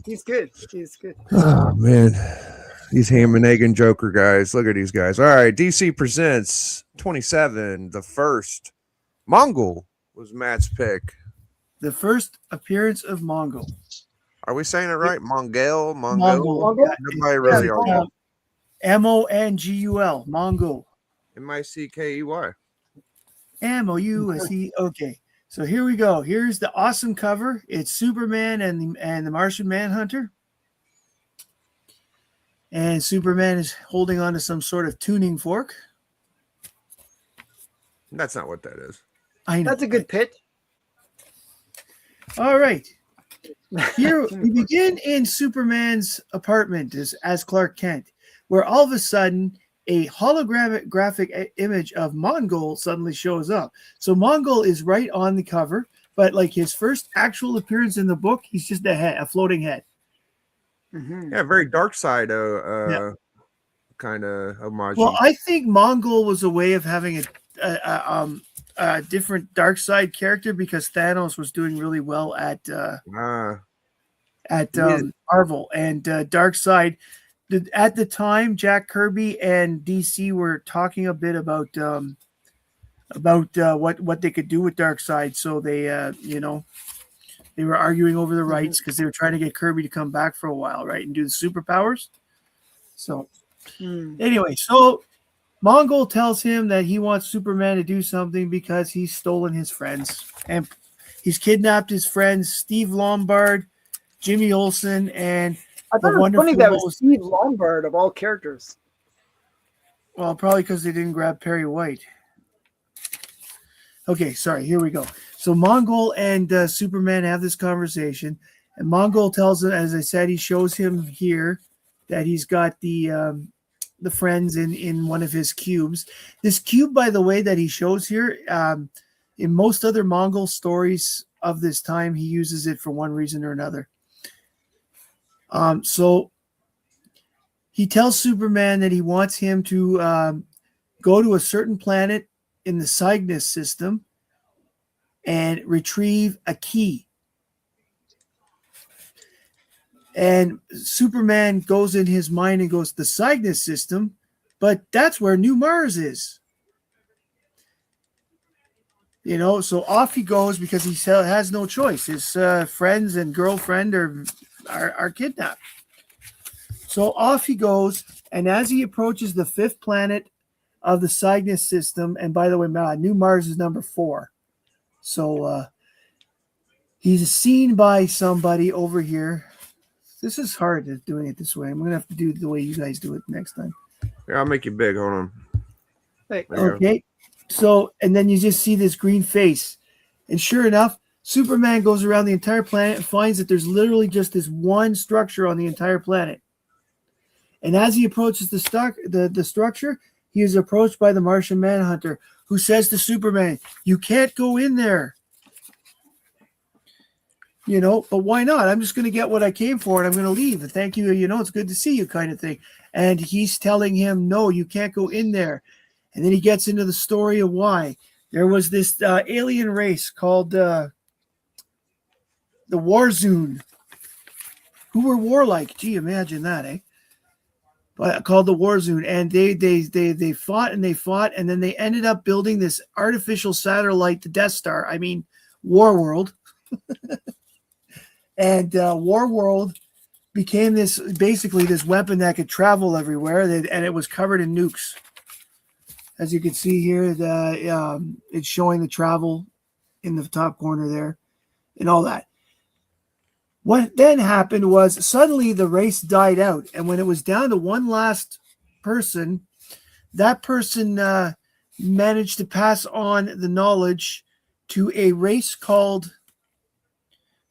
He's good. He's good. Oh man, these ham and egg and Joker guys. Look at these guys. All right, DC presents 27. The first Mongol was Matt's pick. The first appearance of Mongol. Are we saying it right? Mongol, Mongol. Mongol? Yeah, Nobody really it's, Mongul. Mongol. Mickey. Mouse. Okay. So here we go. Here's the awesome cover. It's Superman and the Martian Manhunter. And Superman is holding on to some sort of tuning fork. That's not what that is. I know. That's a good pit. All right. Here we begin in Superman's apartment as Clark Kent, where all of a sudden a holographic image of Mongol suddenly shows up. So Mongol is right on the cover, but like his first actual appearance in the book, he's just a floating head. Mm-hmm. Yeah, very dark side kind of homage. Well, I think Mongol was a way of having a different dark side character because Thanos was doing really well at Marvel, and dark side. At the time, Jack Kirby and DC were talking a bit about what they could do with Darkseid. So they they were arguing over the rights because they were trying to get Kirby to come back for a while, right, and do the superpowers. So anyway, so Mongol tells him that he wants Superman to do something because he's stolen his friends and he's kidnapped his friends Steve Lombard, Jimmy Olsen, and I thought it was funny that was Steve Lombard of all characters. Well, probably because they didn't grab Perry White. Okay, sorry. Here we go. So Mongol and Superman have this conversation, and Mongol tells him, as I said, he shows him here that he's got the friends in one of his cubes. This cube, by the way, that he shows here, in most other Mongol stories of this time, he uses it for one reason or another. So he tells Superman that he wants him to go to a certain planet in the Cygnus system and retrieve a key. And Superman goes in his mind and goes, the Cygnus system, but that's where New Mars is. You know, so off he goes because he has no choice. His friends and girlfriend are kidnapped. So off he goes, and as he approaches the fifth planet of the Cygnus system, and by the way, New Mars is number 4. So he's seen by somebody over here. This is hard doing it this way. I'm going to have to do it the way you guys do it next time. Yeah, I'll make you big. Hold on. Hey. Okay. So, and then you just see this green face. And sure enough, Superman goes around the entire planet and finds that there's literally just this one structure on the entire planet. And as he approaches the structure, he is approached by the Martian Manhunter, who says to Superman, "You can't go in there." You know, but why not? I'm just going to get what I came for and I'm going to leave. And thank you. You know, it's good to see you kind of thing. And he's telling him, no, you can't go in there. And then he gets into the story of why. There was this alien race called the Warzone, who were warlike. Gee, imagine that, eh? But called the Warzone. And they fought and they fought. And then they ended up building this artificial satellite, the Death Star. I mean, Warworld. And Warworld became this weapon that could travel everywhere, and it was covered in nukes. As you can see here, it's showing the travel in the top corner there, and all that. What then happened was suddenly the race died out, and when it was down to one last person, that person managed to pass on the knowledge to a race called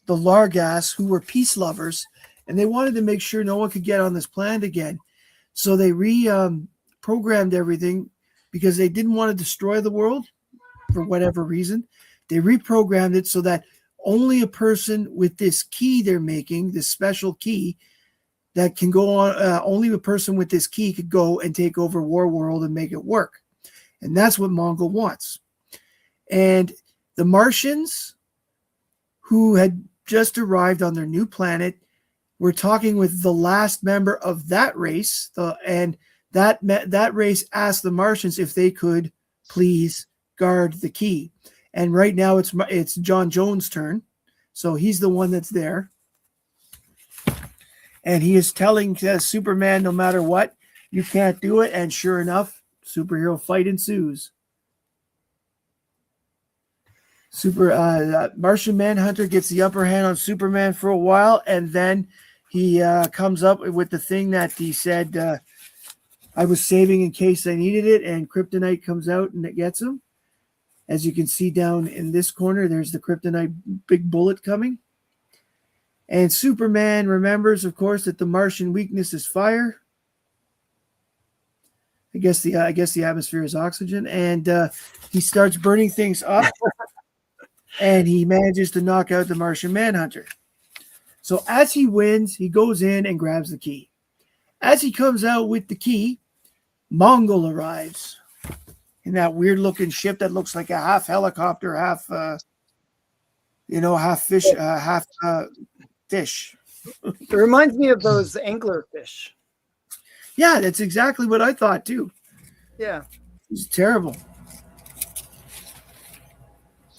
the Largas, who were peace lovers, and they wanted to make sure no one could get on this planet again. So they reprogrammed everything because they didn't want to destroy the world for whatever reason. They reprogrammed it so that only a person with this key they're making, this special key that can go on, only a person with this key could go and take over Warworld and make it work. And that's what Mongol wants. And the Martians, who had just arrived on their new planet, we're talking with the last member of that race, and that race asked the Martians if they could please guard the key. And right now it's John Jones' turn, so he's the one that's there, and he is telling Superman, no matter what, you can't do it. And sure enough, superhero fight ensues. Martian Manhunter gets the upper hand on Superman for a while, and then he comes up with the thing that he said, I was saving in case I needed it, and Kryptonite comes out and it gets him. As you can see down in this corner, there's the Kryptonite big bullet coming. And Superman remembers, of course, that the Martian weakness is fire. I guess the atmosphere is oxygen, and he starts burning things up. And he manages to knock out the Martian Manhunter. So as he wins, he goes in and grabs the key. As he comes out with the key, Mongul arrives in that weird-looking ship that looks like a half helicopter, half fish, half fish. It reminds me of those anglerfish. Yeah, that's exactly what I thought too. Yeah. It's terrible.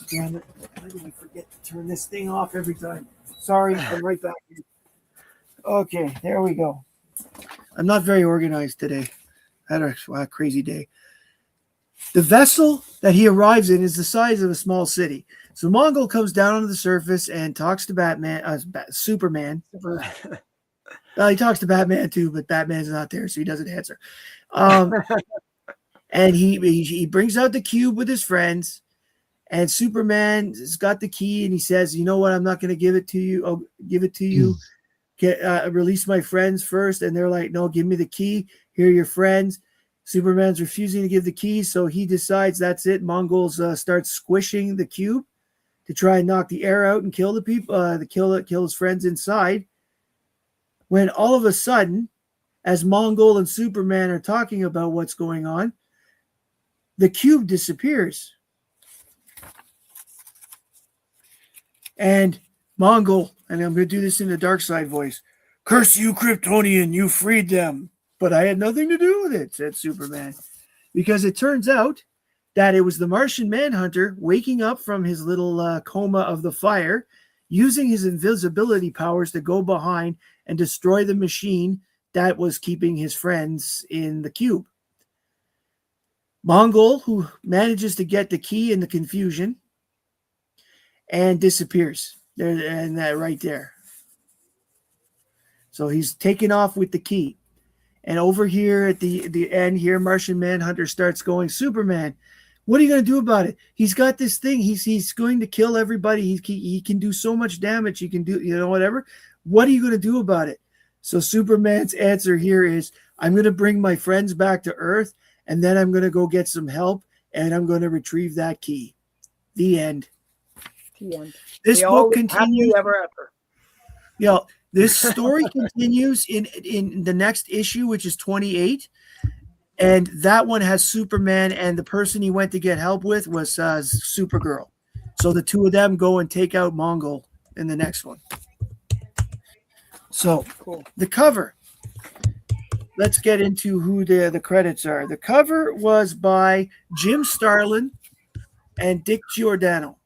Damn it. Why do I forget to turn this thing off every time? Sorry, I'm right back here. Okay, there we go. I'm not very organized today. I had a crazy day. The vessel that he arrives in is the size of a small city. So Mongul comes down onto the surface and talks to Superman. Well, he talks to Batman too, but Batman's not there, so he doesn't answer. And he brings out the cube with his friends. And Superman has got the key, and he says, "You know what? I'm not going to give it to you. I'll give it to you. Release my friends first." And they're like, "No, give me the key. Here are your friends." Superman's refusing to give the key, so he decides that's it. Mongols start squishing the cube to try and knock the air out and kill the people, kill his friends inside. When all of a sudden, as Mongul and Superman are talking about what's going on, the cube disappears. And Mongul, and I'm going to do this in the dark side voice, "Curse you, Kryptonian, you freed them. But I had nothing to do with it," said Superman. Because it turns out that it was the Martian Manhunter waking up from his little coma of the fire, using his invisibility powers to go behind and destroy the machine that was keeping his friends in the cube. Mongul, who manages to get the key in the confusion, and disappears there, and that right there. So he's taken off with the key. And over here at the end here, Martian Manhunter starts going, "Superman, what are you going to do about it? He's got this thing. He's going to kill everybody. He can do so much damage. He can do, whatever. What are you going to do about it?" So Superman's answer here is, "I'm going to bring my friends back to Earth, and then I'm going to go get some help, and I'm going to retrieve that key." The end. The end. This book continues. Ever after. Yeah, this story continues in the next issue, which is 28, and that one has Superman, and the person he went to get help with was Supergirl. So the two of them go and take out Mongul in the next one. So Cool. The cover. Let's get into who the credits are. The cover was by Jim Starlin and Dick Giordano.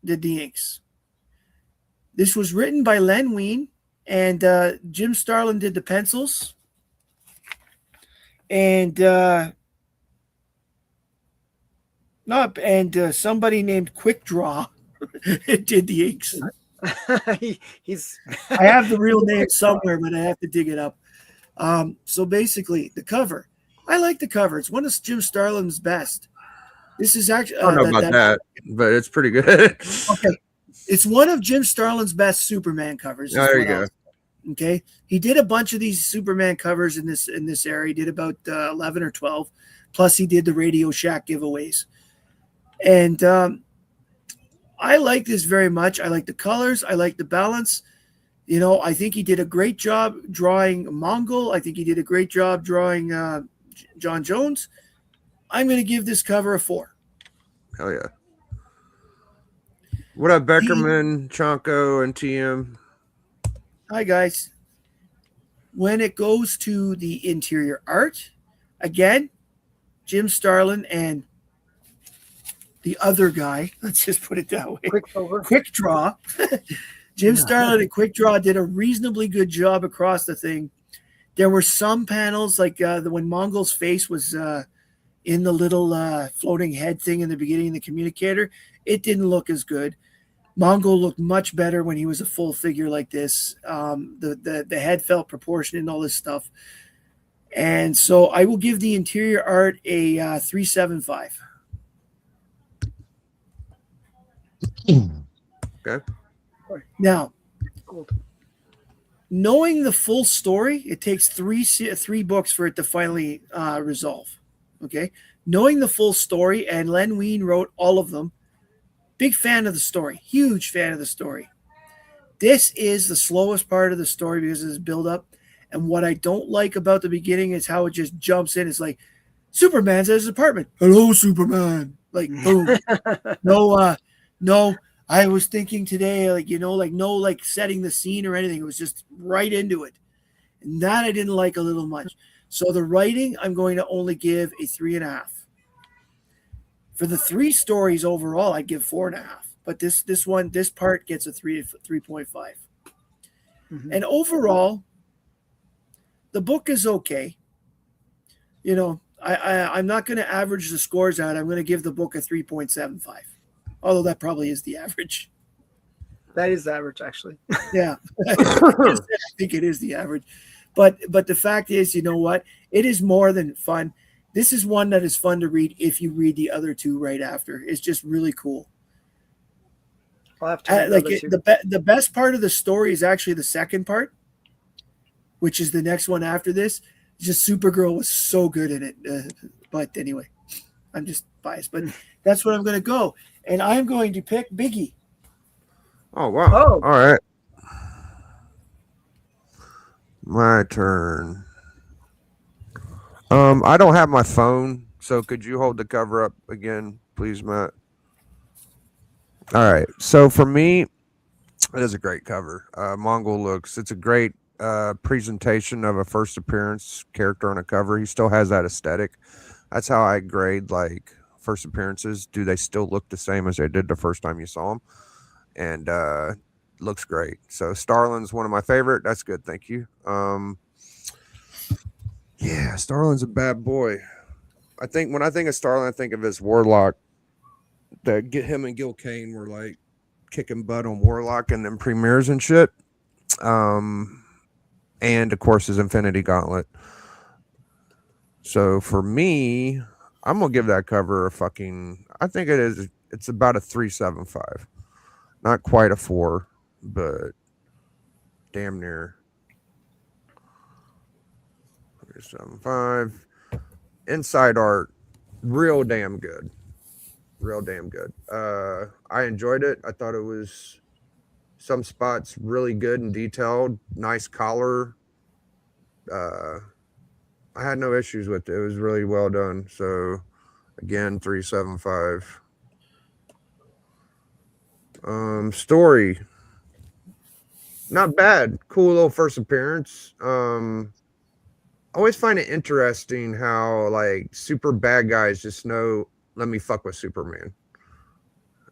Did the inks. This was written by Len Wein, and Jim Starlin did the pencils. And somebody named Quick Draw did the inks. He's. I have the real name somewhere, but I have to dig it up. So basically, the cover. I like the cover. It's one of Jim Starlin's best. This is actually. I don't know about that, but it's pretty good. Okay. It's one of Jim Starlin's best Superman covers. There you go. Okay. He did a bunch of these Superman covers in this area. He did about 11 or 12. Plus, he did the Radio Shack giveaways. And I like this very much. I like the colors. I like the balance. I think he did a great job drawing Mongul. I think he did a great job drawing John Jones. I'm going to give this cover a 4. Hell yeah. What up, Beckerman, Chonko, and TM? Hi, guys. When it goes to the interior art, again, Jim Starlin and the other guy, let's just put it that way, Quicksilver. Quick Draw. Jim Starlin and Quick Draw did a reasonably good job across the thing. There were some panels, like when Mongol's face was in the little floating head thing in the beginning of the communicator. It didn't look as good. Mongol looked much better when he was a full figure like this. The head felt proportionate and all this stuff. And so I will give the interior art a 3.75. Okay. Now, Gold. knowing the full story, it takes three books for it to finally resolve. Okay, knowing the full story, and Len Wein wrote all of them. Big fan of the story, huge fan of the story. This is the slowest part of the story because of this build up. And what I don't like about the beginning is how it just jumps in. It's like Superman's at his apartment. Hello, Superman. Like boom. No. I was thinking today, no setting the scene or anything. It was just right into it. And that I didn't like a little much. So the writing, I'm going to only give a 3.5. For the 3 stories overall, I'd give 4.5. But this part gets a 3.5. Mhm. And overall, the book is okay. I'm not going to average the scores out. I'm going to give the book a 3.75. Although that probably is the average. That is the average, actually. Yeah. I think it is the average. But the fact is, you know what? It is more than fun. This is one that is fun to read if you read the other 2 right after. It's just really cool. I'll have to read the other 2. The best part of the story is actually the second part, which is the next one after this. Just Supergirl was so good in it. But anyway, I'm just biased. But that's what I'm going to go. And I'm going to pick Biggie. Oh, wow. Oh. All right. My turn. I don't have my phone, so could you hold the cover up again, please, Matt? All right. So for me, it is a great cover. Mongol looks. It's a great presentation of a first appearance character on a cover. He still has that aesthetic. That's how I grade like first appearances. Do they still look the same as they did the first time you saw them? And looks great. So Starlin's one of my favorite. That's good. Thank you. Yeah, Starlin's a bad boy. I think when I think of Starlin, I think of his Warlock. That get him and Gil Kane were like kicking butt on Warlock and them premieres and shit. And of course his Infinity Gauntlet. So for me, I'm gonna give that cover a fucking. I think it is. It's about a 3.75. Not quite a 4, but damn near. 3.75. Inside art, real damn good. Real damn good. I enjoyed it. I thought it was some spots really good and detailed. Nice collar. I had no issues with it. It was really well done. So again, 3.75. Story, not bad. Cool little first appearance. I always find it interesting how like super bad guys just know, let me fuck with Superman.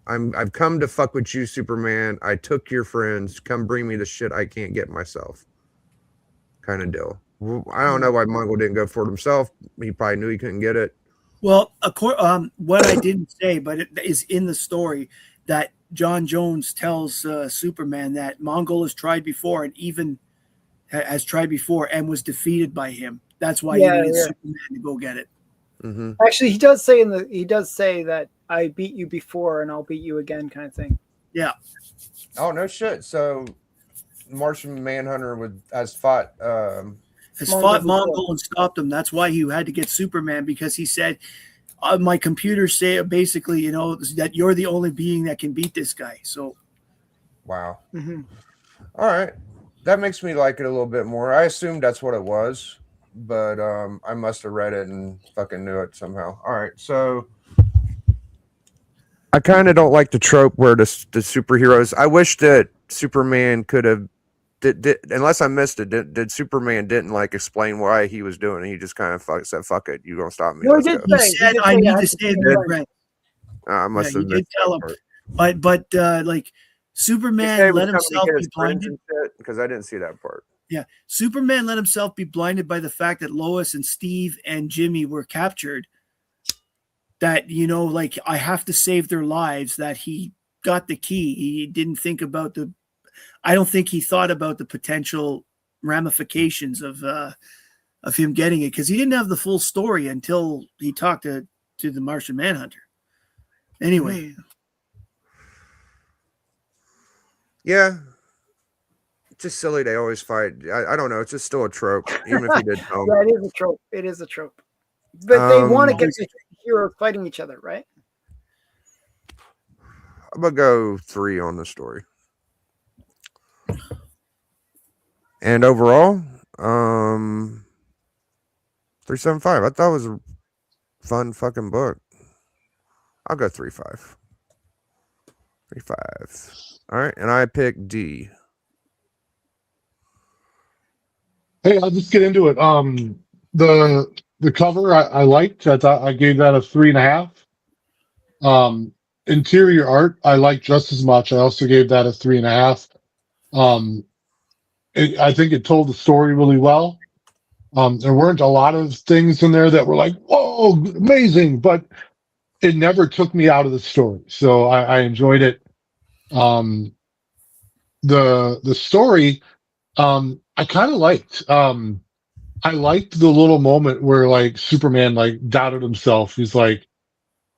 I've come to fuck with you, Superman. I took your friends. Come bring me the shit I can't get myself. Kind of deal. I don't know why Mongol didn't go for it himself. He probably knew he couldn't get it. Well, what I didn't say, but it is in the story, that John Jones tells Superman that Mongol has tried before and even has tried before and was defeated by him. That's why he needed Superman to go get it. Mm-hmm. Actually, he does say that I beat you before and I'll beat you again, kind of thing. Yeah. Oh no shit. So Martian Manhunter has fought Mongol and stopped him. That's why he had to get Superman, because he said, my computers say basically, that you're the only being that can beat this guy. So, wow. Mm-hmm. All right, that makes me like it a little bit more. I assumed that's what it was, but I must have read it and fucking knew it somehow. All right, so I kind of don't like the trope where the superheroes. I wish that Superman could have unless I missed it, did Superman didn't like explain why he was doing it? He just kind of said, "Fuck it, you gonna stop me?" No, he Let's did go. He say, said, "I need to save my friend." I must Yeah, have you did missed that tell him. part. But like He said he Superman was let coming to himself get be his friends blinded. and shit, because I didn't see that part. Yeah, Superman let himself be blinded by the fact that Lois and Steve and Jimmy were captured. That, you know, like, I have to save their lives. That he got the key. He didn't think about I don't think he thought about the potential ramifications of him getting it, because he didn't have the full story until he talked to the Martian Manhunter. Anyway, Yeah, it's just silly. They always fight. I don't know. It's just still a trope, even if he did tell Yeah, me. it is a trope. It is a trope. But they want to Um, get the hero fighting each other, right? I'm gonna go 3 on the story. And overall, 3.75. I thought it was a fun fucking book. I'll go 3.5. 3.5. All right, and I picked D. Hey, I'll just get into it. The cover I liked. I thought I gave that a 3.5. Interior art I liked just as much. I also gave that a 3.5. I think it told the story really well. There weren't a lot of things in there that were like, whoa, amazing, but it never took me out of the story. So I enjoyed it. The story, I kind of liked. I liked the little moment where like Superman like doubted himself. He's like,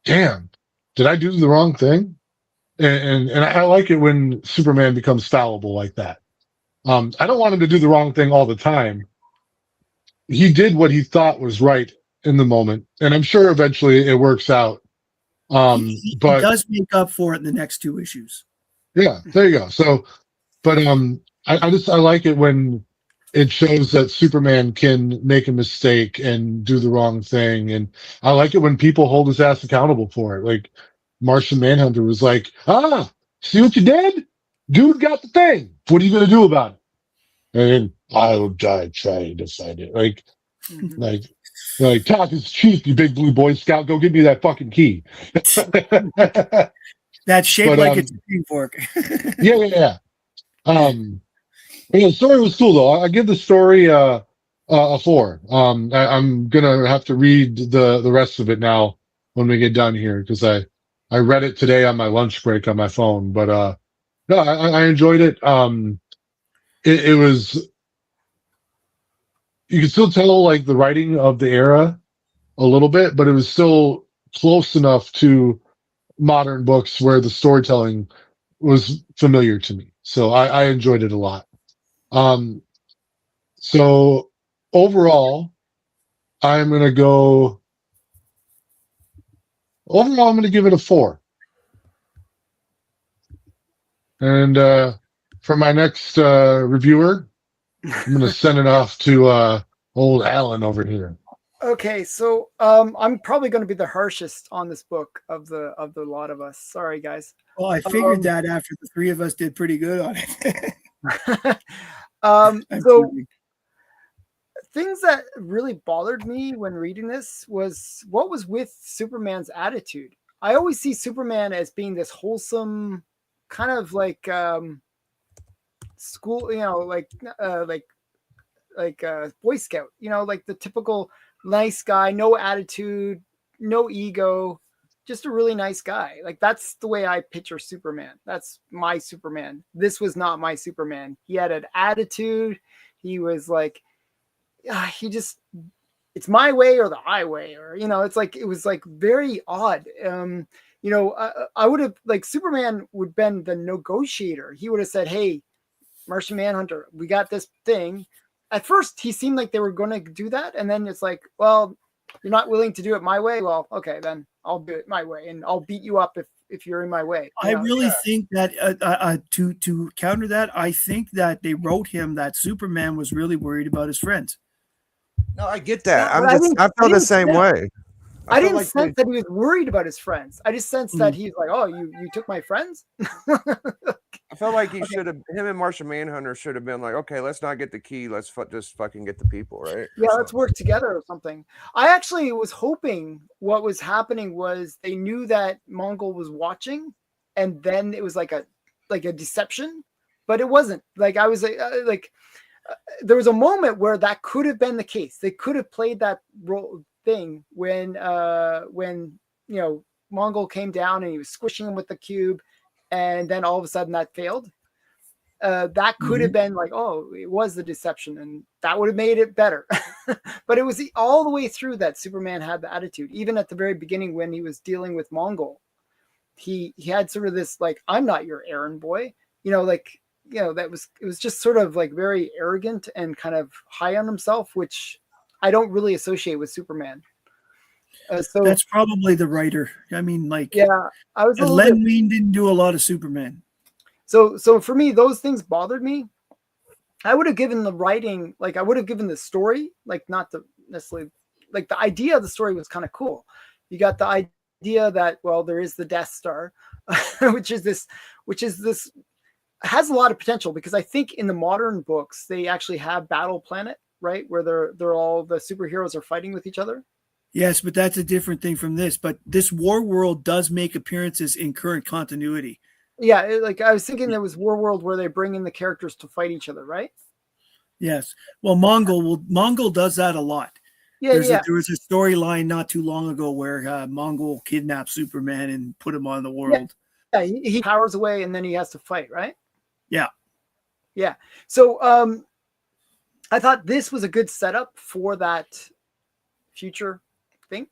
damn, did I do the wrong thing? And I like it when Superman becomes fallible like that. I don't want him to do the wrong thing all the time. He did what he thought was right in the moment, and I'm sure eventually it works out. he But does make up for it in the next 2 issues. yeah, there you go. So, but I like it when it shows that Superman can make a mistake and do the wrong thing, and I like it when people hold his ass accountable for it. Like Martian Manhunter was like, see what you did? Dude got the thing. What are you gonna do about it? And I'll die trying to find it. Like talk is cheap, you big blue Boy Scout. Go give me that fucking key. That's shaped But, like a tuning fork. yeah. The story was cool though. I give the story a 4. I'm gonna have to read the rest of it now when we get done here, because I read it today on my lunch break on my phone. But no, I enjoyed it. It was, you could still tell like the writing of the era a little bit, but it was still close enough to modern books where the storytelling was familiar to me. So I enjoyed it a lot. So overall, I'm going to give it a 4. And for my next reviewer, I'm going to send it off to old Alan over here. Okay, so I'm probably going to be the harshest on this book of the lot of us. Sorry, guys. Well, I figured that after the 3 of us did pretty good on it. So things that really bothered me when reading this was what was with Superman's attitude. I always see Superman as being this wholesome, kind of like school, like Boy Scout, like the typical nice guy, no attitude, no ego, just a really nice guy. Like that's the way I picture Superman. That's my Superman. This was not my Superman. He had an attitude. He was like, it's my way or the highway, or it's like, it was like very odd. I would have, like, Superman would have been the negotiator. He would have said, hey, Martian Manhunter, we got this thing. At first he seemed like they were going to do that, and then it's like, well, you're not willing to do it my way. Well, okay, then I'll do it my way, and I'll beat you up if you're in my way. I really think that to counter that, I think that they wrote him that Superman was really worried about his friends. No, I get that. Yeah, I feel the same way. I didn't sense that he was worried about his friends. I just sensed that he's like, oh, you took my friends? I felt like he should have. Him and Martian Manhunter should have been like, okay, let's not get the key. Let's just fucking get the people, right? Yeah, let's work together or something. I actually was hoping what was happening was they knew that Mongol was watching, and then it was like a deception, but it wasn't. Like I was there was a moment where that could have been the case. They could have played that role thing when Mongol came down and he was squishing him with the cube, and then all of a sudden that failed. That could have been like, oh, it was the deception, and that would have made it better. But it was all the way through that Superman had the attitude. Even at the very beginning when he was dealing with Mongol, he had sort of this like, I'm not your errand boy. It was just sort of like very arrogant and kind of high on himself, which I don't really associate with Superman. So that's probably the writer. I mean, like, yeah, I was. Len Wein didn't do a lot of Superman. So for me, those things bothered me. I would have given the writing, like I would have given the story, like not the necessarily, like the idea of the story was kind of cool. You got the idea that, well, there is the Death Star, which has a lot of potential, because I think in the modern books they actually have Battle Planet, right, where they're all the superheroes are fighting with each other. Yes, but that's a different thing from this. But this War World does make appearances in current continuity. Yeah, like I was thinking there was War World where they bring in the characters to fight each other, right? Yes. Well, Mongol does that a lot. Yeah, there was a storyline not too long ago where Mongol kidnapped Superman and put him on the world. Yeah, he powers away and then he has to fight, right? Yeah. Yeah. So I thought this was a good setup for that future thing.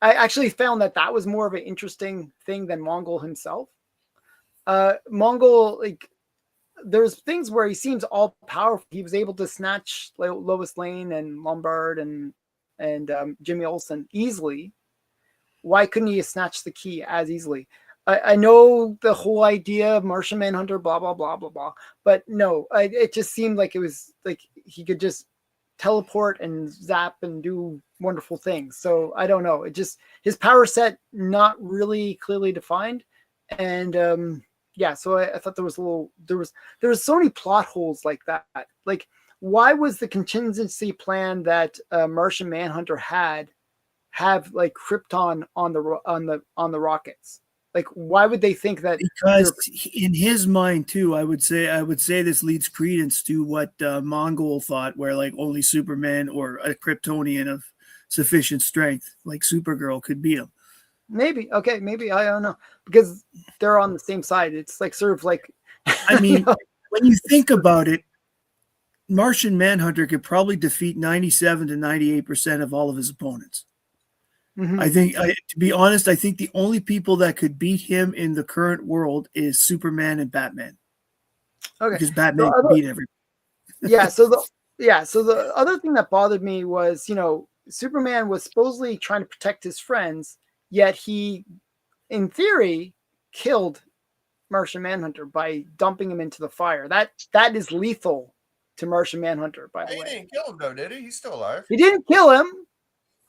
I actually found that was more of an interesting thing than Mongol himself. Mongol, like, there's things where he seems all powerful. He was able to snatch Lois Lane and Lombard and Jimmy Olsen easily. Why couldn't he snatch the key as easily? I know the whole idea of Martian Manhunter, blah, blah, blah, blah, blah. But no, it just seemed like it was like he could just teleport and zap and do wonderful things. So I don't know. It just, his power set, not really clearly defined. And yeah, so I thought there was so many plot holes like that. Like, why was the contingency plan that Martian Manhunter have like Krypton on the rockets? Like, why would they think that? Because in his mind too, I would say this leads credence to what Mongol thought, where like only Superman or a Kryptonian of sufficient strength, like Supergirl, could beat him. Maybe. Okay. Maybe. I don't know, because they're on the same side. It's like sort of like, I mean, when you think about it, Martian Manhunter could probably defeat 97 to 98% of all of his opponents. Mm-hmm. I think, to be honest, I think the only people that could beat him in the current world is Superman and Batman. Okay. Because Batman can beat everybody. Yeah. So the other thing that bothered me was, Superman was supposedly trying to protect his friends, yet he, in theory, killed Martian Manhunter by dumping him into the fire. That is lethal to Martian Manhunter, by the way. He didn't kill him though, did he? He's still alive. He didn't kill him.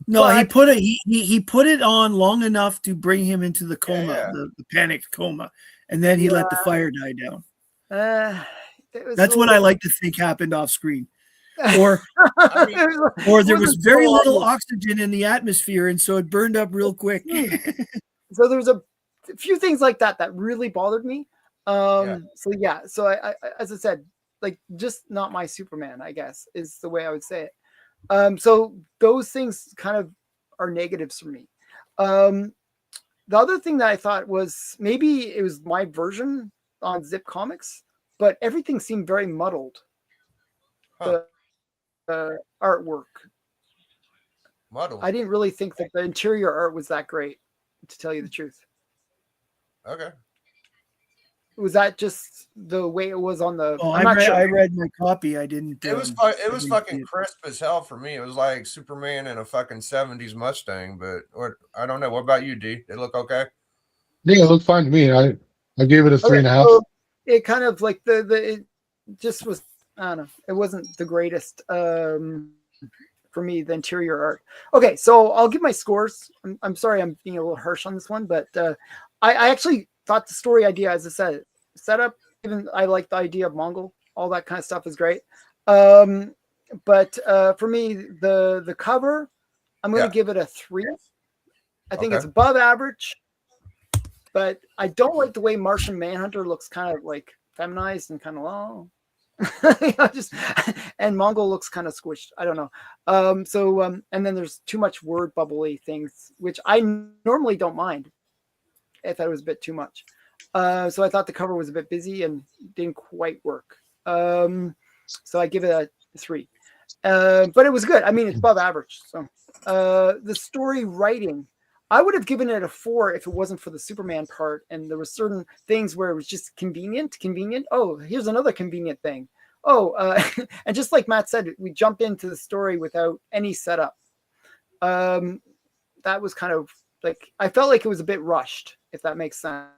No, he put it on long enough to bring him into the coma, the panicked coma, and then he let the fire die down. That's what I like to think happened off screen. Or there was very little oxygen in the atmosphere, and so it burned up real quick. So there was a few things like that really bothered me. So I, as I said, like, just not my Superman, I guess, is the way I would say it. So those things kind of are negatives for me. The other thing that I thought was, maybe it was my version on Zip Comics, but everything seemed very muddled. The artwork. Muddled. I didn't really think that the interior art was that great, to tell you the truth. Okay. Was that just the way it was on the? I read my copy. I didn't. It was fucking crisp as hell for me. It was like Superman in a fucking 70s Mustang, or I don't know. What about you, D? It look okay? Yeah, it looked fine to me. I gave it a 3.5. So it kind of like it just was. I don't know. It wasn't the greatest for me, the interior art. Okay, so I'll give my scores. I'm sorry I'm being a little harsh on this one, but I actually thought the story idea, as I said, setup. Even I like the idea of Mongol. All that kind of stuff is great. But for me, the cover, I'm going to give it a 3. I think it's above average, but I don't like the way Martian Manhunter looks kind of like feminized and kind of low. And Mongol looks kind of squished. I don't know. And then there's too much word bubbly things, which I normally don't mind. I thought it was a bit too much. So I thought the cover was a bit busy and didn't quite work. So I give it a 3. But it was good. I mean, it's above average. So the story writing, I would have given it a 4 if it wasn't for the Superman part. And there were certain things where it was just convenient. Oh, here's another convenient thing. Oh, and just like Matt said, we jumped into the story without any setup. That was kind of like, I felt like it was a bit rushed, if that makes sense.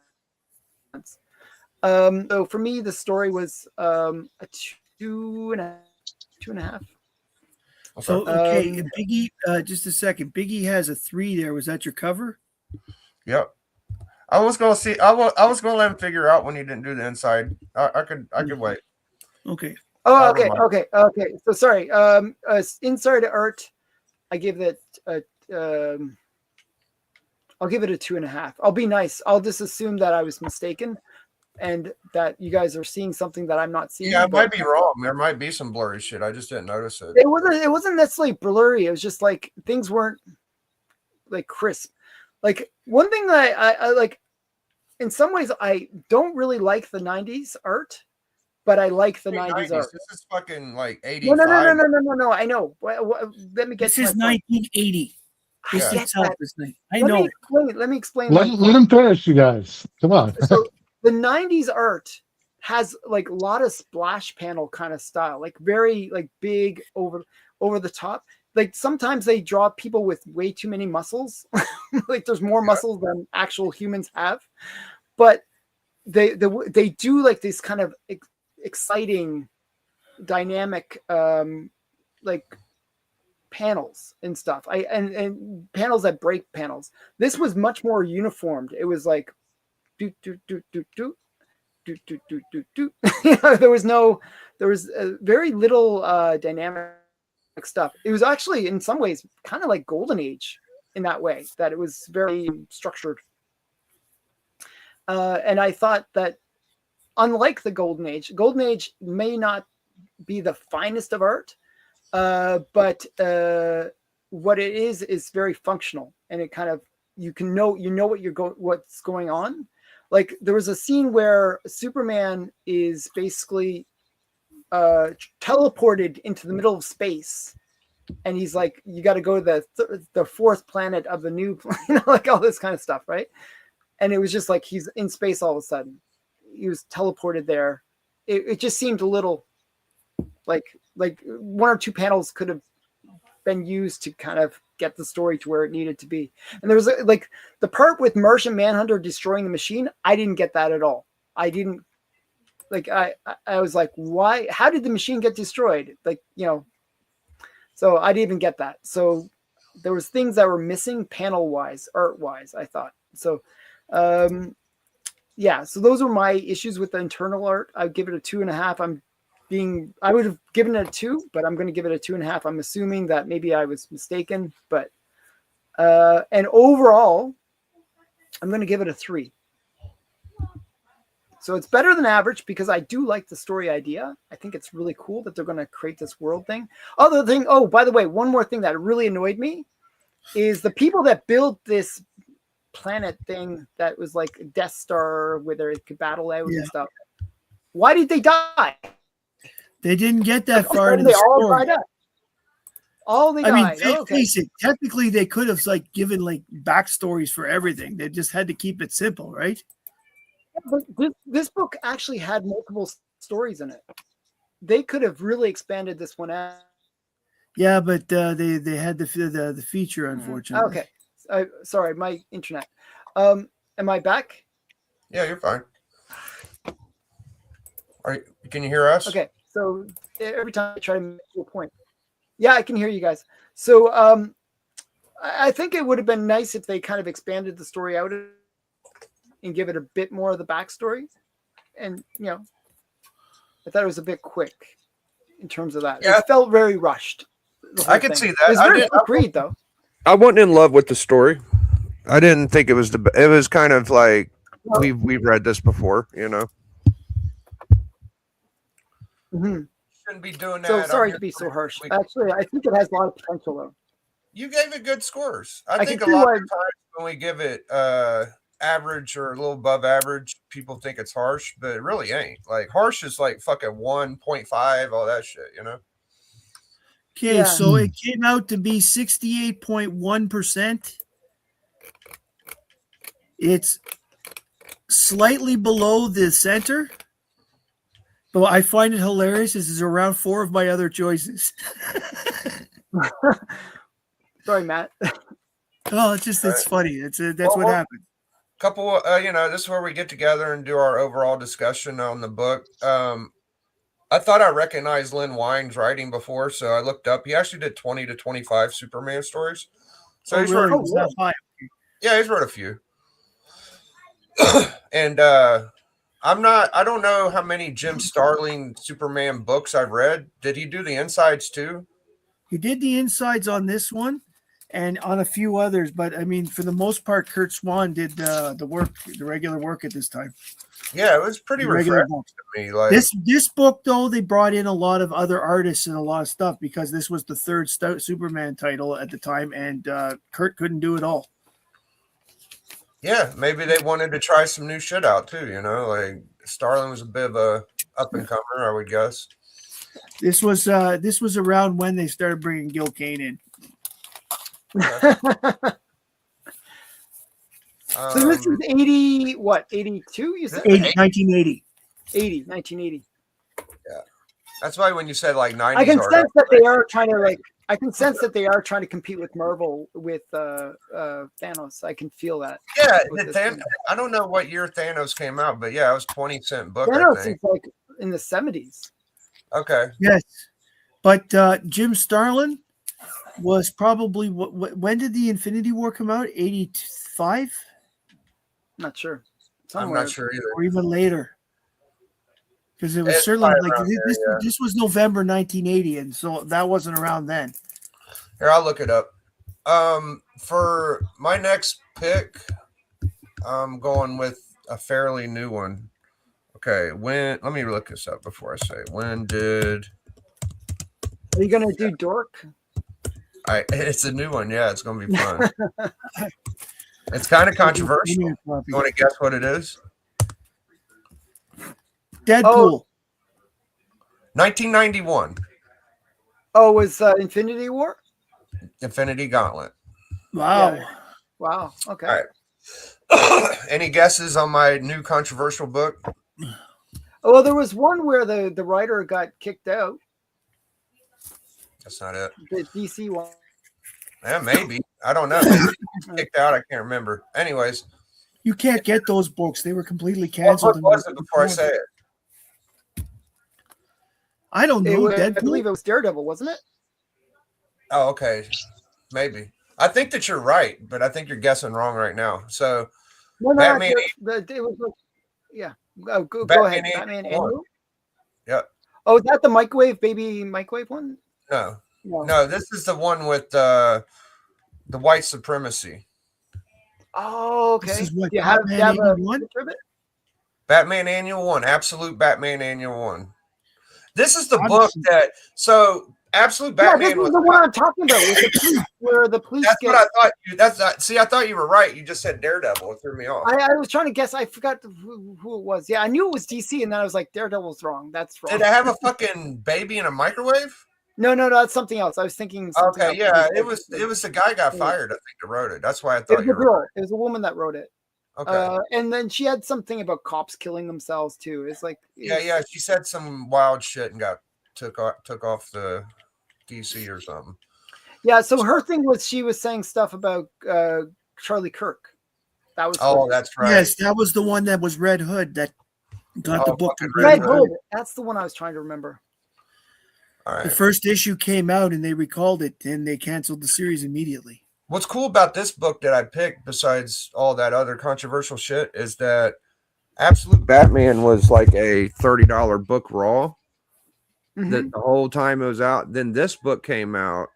So for me, the story was a 2.5. So okay, Biggie, just a second. Biggie has a 3 there. Was that your cover? Yep. I was gonna see. I was gonna let him figure out when he didn't do the inside. I could wait. Okay. Oh, okay. So sorry. Inside art, I give it a. I'll give it a 2.5. I'll be nice. I'll just assume that I was mistaken, and that you guys are seeing something that I'm not seeing. Yeah, I might be wrong. There might be some blurry shit. I just didn't notice it. It wasn't necessarily blurry. It was just like things weren't like crisp. Like one thing that I like, in some ways, I don't really like the 90s art, but I like the 90s art. This is fucking like 85. No. I know. Let me get this is 1980. This itself is I know. Let me explain. Let him finish, you guys. Come on. So the 90s art has like a lot of splash panel kind of style, like very like big over the top. Like sometimes they draw people with way too many muscles. Like there's more muscles than actual humans have. But they do like this kind of exciting, dynamic, like panels and stuff. And panels that break panels. This was much more uniformed. It was like do. There was very little dynamic stuff. It was actually in some ways kind of like Golden Age in that way, that it was very structured. And I thought that unlike the Golden Age may not be the finest of art, but what it is very functional, and it kind of you know what's going on. Like there was a scene where Superman is basically teleported into the middle of space, and he's like, "You got to go to the fourth planet of the new," like all this kind of stuff, right? And it was just like he's in space all of a sudden. He was teleported there. It just seemed a little like 1 or 2 panels could have been used to kind of get the story to where it needed to be. And there was like the part with Martian Manhunter destroying the machine. I didn't get that at all. I didn't like, I was like, why, how did the machine get destroyed? Like, so I didn't even get that. So there was things that were missing panel wise, art wise, I thought. So, yeah, so those were my issues with the internal art. I'd give it a 2.5. I would have given it a 2, but I'm going to give it a 2.5. I'm assuming that maybe I was mistaken, but, and overall, I'm going to give it a 3. So it's better than average because I do like the story idea. I think it's really cool that they're going to create this world thing. Oh, by the way, one more thing that really annoyed me is the people that built this planet thing that was like a Death Star where they could battle out and stuff. Why did they die? They didn't get that far into they the all story. died. All they died. I mean, face it, technically they could have like given like backstories for everything. They just had to keep it simple, right? But this book actually had multiple stories in it. They could have really expanded this one out. Yeah, but they had the feature, unfortunately. Okay. Sorry, my internet. Am I back? Yeah, you're fine. Can you hear us? Okay. So every time I try to make a point. Yeah, I can hear you guys. So I think it would have been nice if they kind of expanded the story out and give it a bit more of the backstory. and I thought it was a bit quick in terms of that. Yeah. It felt very rushed. I can see It that. was I very did. quick read though. I wasn't in love with the story. I didn't think it was it was kind of like No. we've read this before, you know. hmm Shouldn't be doing that. So I'm sorry here to be for so it. harsh. Actually, I think it has a lot of potential though. You gave it good scores. I I can think a see lot why- of times when we give it average or a little above average, people think it's harsh, but it really ain't. Like harsh is like fucking 1.5, all that shit, you know? Okay, Yeah. so it came out to be 68.1%. It's slightly below the center. But what I find it hilarious is around 4 of my other choices. Sorry, Matt. Oh, it's funny. That's what Well, happened. Couple, this is where we get together and do our overall discussion on the book. I thought I recognized Lynn Wine's writing before, so I looked up. He actually did 20 to 25 Superman stories. So he's really? wrote, Was that high? yeah, he's wrote a few. And I don't know how many Jim Starlin Superman books I've read. Did he do the insides too? He did the insides on this one and on a few others, but I mean, for the most part, Kurt Swan did the work, the regular work at this time. Yeah, it was pretty The regular refreshing book. to me. Like This book, though, they brought in a lot of other artists and a lot of stuff because this was the third Superman title at the time, and Kurt couldn't do it all. yeah, maybe they wanted to try some new shit out too, you know, like Starlin was a bit of a up and comer, I would guess. This was around when they started bringing Gil Kane in. So this is 80, what, 82? You said 1980. 1980. That's why when you said like 90s, I can art, sense that they are trying to compete with Marvel with Thanos. I can feel that. yeah, with this Thanos, one. I don't know what year Thanos came out, but yeah, it was 20-cent book. Thanos I is think. like in the 70s. Okay, Yes, but Jim Starlin was probably when did the Infinity War come out? 85 Not sure. I'm Somewhere. not sure either. or even later. Because it was It's certainly probably like around this, there, yeah. this was November 1980, and so that wasn't around then. Here, I'll look it up. For my next pick, I'm going with a fairly new one. Okay, let me look this up before I say when did Are you gonna do Dork? it's a new one, yeah, it's gonna be fun. It's kind of controversial. You want to guess what it is? Deadpool. 1991, Oh, it was Infinity War? Infinity Gauntlet. Wow. Yeah. Wow. Okay. All right. Any guesses on my new controversial book? Oh, well, there was one where the writer got kicked out. That's not it. The DC one. Yeah, maybe. I don't know. Maybe kicked out. I can't remember. Anyways, You can't get those books. They were completely what canceled. book was it before I say it? I don't know. I Deadpool. believe it was Daredevil, wasn't it? Oh, okay. Maybe. I think that you're right, but I think you're guessing wrong right now. So, No, Batman it was like, yeah. Go Batman ahead. 81. Batman Annual. Yep. Oh, is that the microwave one? No, No. no, this is the one with the white supremacy. Oh, okay. This is what, Do you have Batman a 81? picture of it? Batman Annual 1, Absolute Batman Annual 1. This is the I'm book see- that, so Absolute Yeah, Batman this was is the one I'm talking about with the police, where the police that's get. what I thought you, that's not, see, I thought you were right. You just said Daredevil. It threw me off. I was trying to guess. I forgot who it was. Yeah, I knew it was DC, and then I was like, Daredevil's wrong. That's wrong. Did I have a fucking baby in a microwave? No, that's something else. I was thinking. Something Okay, else. yeah, it was the guy got fired, I think, that wrote it. That's why I It thought was you a were girl. It was a woman that wrote it. right. Okay. And then she had something about cops killing themselves too. It's like Yeah, she said some wild shit and got took off the DC or something. Yeah, so her thing was she was saying stuff about Charlie Kirk. That was Oh, her. that's right. Yes, that was the one that was Red Hood that got the Oh, book. fucking Red Red Hood. That's the one I was trying to remember. All The right. first issue came out and they recalled it and they canceled the series immediately. What's cool about this book that I picked, besides all that other controversial shit, is that Absolute Batman was like a $30 book raw. Mhm. The whole time it was out. Then this book came out,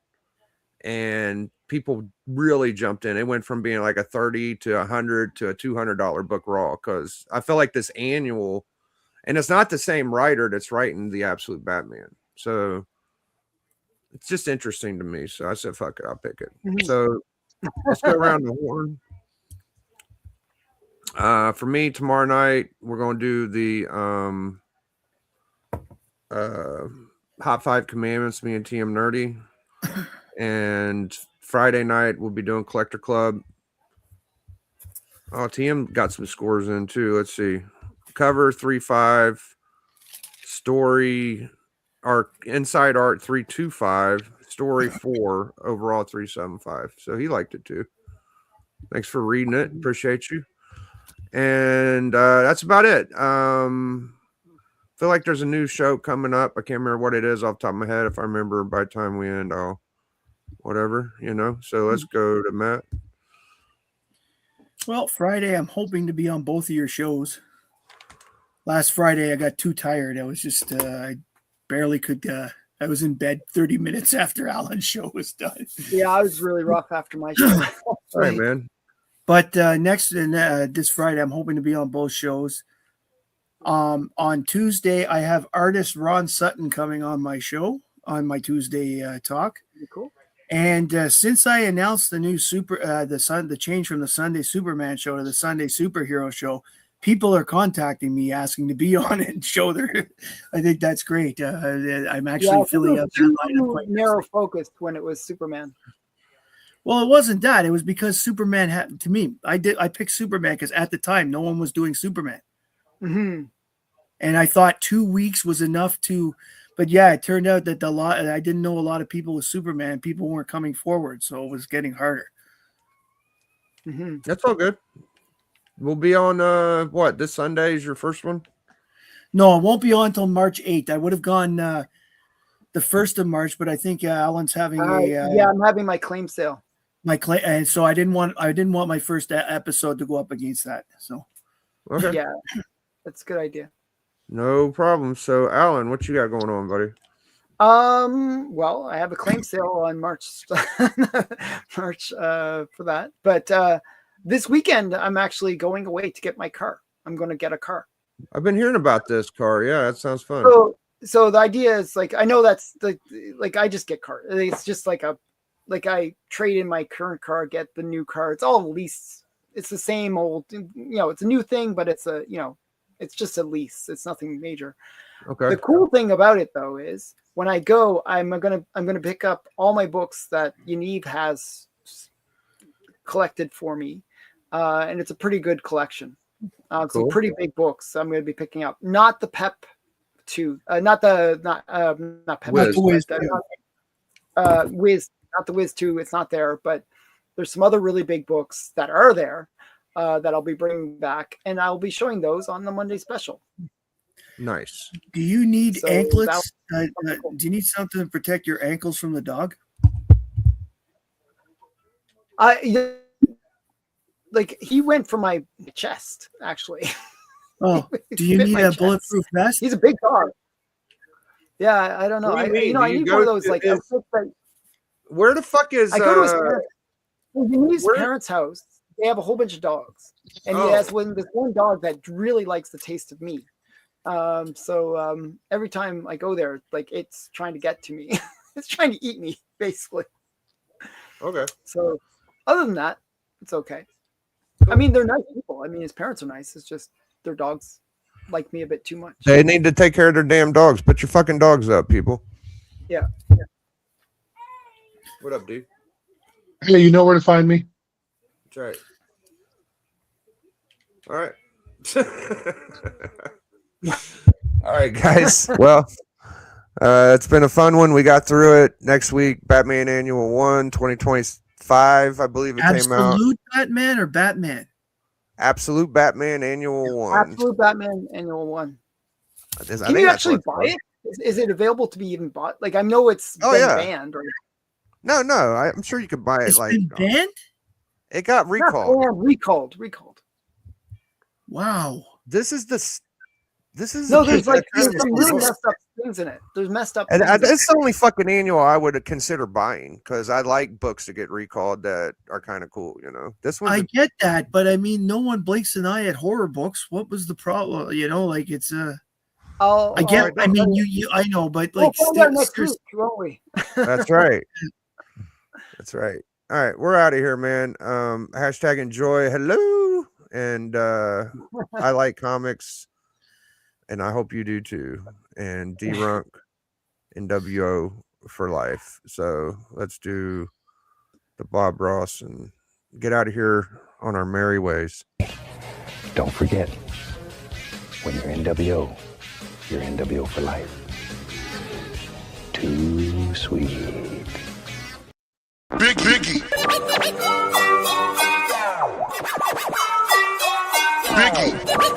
and people really jumped in. It went from being like a 30 to 100 to a $200 book raw, because I feel like this annual, and it's not the same writer that's writing the Absolute Batman, so it's just interesting to me. So I said, fuck it, I'll pick it. Mhm. So let's go around the horn. For me, tomorrow night we're going to do the Hot 5 Commandments, me and TM Nerdy. And Friday night we'll be doing Collector Club. Oh, TM got some scores in too. Let's see. Cover 3.5, story art, inside art 3.25, story 4, overall 3.75. So he liked it too. Thanks for reading it. Appreciate you. And that's about it. Feel like there's a new show coming up. I can't remember what it is off the top of my head. If I remember by the time we end, I'll whatever, you know. So let's go to Matt. Well, Friday, I'm hoping to be on both of your shows. Last Friday, I got too tired. I was just, I barely could, I was in bed 30 minutes after Alan's show was done. Yeah, I was really rough after my show. All right, man. But next, this Friday, I'm hoping to be on both shows. On Tuesday, I have artist Ron Sutton coming on my show, on my Tuesday talk. Cool. And since I announced the new the change from the Sunday Superman show to the Sunday Superhero show, people are contacting me asking to be on it and show their. I think that's great. I'm actually filling up that lineup quite narrow focused when it was Superman. Well, it wasn't that. It was because Superman happened to me. I picked Superman because at the time no one was doing Superman, Mm-hmm. and I thought 2 weeks was enough to. But yeah, it turned out that I didn't know a lot of people with Superman. People weren't coming forward, so it was getting harder. Mm-hmm. That's all good. We'll be on what, this Sunday is your first one? No, it won't be on until March 8th. I would have gone the 1st of March, but I think Alan's having yeah, I'm having my claim sale. my claim, and so I didn't want my first episode to go up against that. So Okay. Yeah, that's a good idea. No problem. So Alan, what you got going on, buddy? Well, I have a claim sale on March for that. But this weekend I'm actually going away to get my car. I'm going to get a car. I've been hearing about this car. Yeah, that sounds fun. So the idea is like, I know that's like I just get car. It's just like I trade in my current car, get the new car. It's all lease. It's the same old, it's a new thing, but it's it's just a lease. It's nothing major. Okay. The cool thing about it though is when I go, I'm gonna pick up all my books that Yaniv has collected for me, and it's a pretty good collection. Cool. Some pretty big books. I'm gonna be picking up. Not the Pep 2, not Pep, Wiz. Wiz, Wiz, not the Wiz 2. It's not there, but there's some other really big books that are there that I'll be bringing back, and I'll be showing those on the Monday special. Nice. do you need So anklets? Do you need something to protect your ankles from the dog? Like he went for my chest actually. Oh, do you Fit need my a chest. bulletproof vest? He's a big dog. Yeah, I don't know. What do you mean? I Do you need go one of those to- like is- outfits that Where the fuck is I go to his parents. His where- parents' house. They have a whole bunch of dogs, and Oh. he has this one dog that really likes the taste of me. So every time I go there, like it's trying to get to me. It's trying to eat me, basically. Okay. So other than that, it's okay. I Cool. mean, they're nice people. I mean, his parents are nice. It's just their dogs like me a bit too much. They need to take care of their damn dogs. Put your fucking dogs up, people. Yeah. What up, dude? Hey, you know where to find me? That's right. All right. All right, guys. Well, it's been a fun one. We got through it. Next week, Batman Annual 1, 2025, I believe it came out. Absolute Batman or Batman? Absolute Batman Annual 1. Absolute Batman Annual 1. I Can think you that's actually what buy it's it? Is it available to be even bought? Like I know it's Oh, been yeah. banned. Or called. No, I'm sure you could buy it. It's Like been banned? it got not recalled. banned, recalled. Wow. this is this is No, a there's like that's- there's some really messed up things in it. There's messed up. and things in it. it's the only fucking annual I would consider buying because I like books to get recalled that are kind of cool. You know, this I one. get that, but I mean, no one blinks an eye at horror books. What was the problem? You know, like it's I get. I mean, you. I know, but We'll like, find out next week, won't we? That's right. That's right. All right, we're out of here, man. Hashtag enjoy. Hello, and I like comics, and I hope you do too. And D-Runk, NWO for life. So let's do the Bob Ross and get out of here on our merry ways. Don't forget, when you're NWO, you're NWO for life. Too sweet. Biggie. Biggie.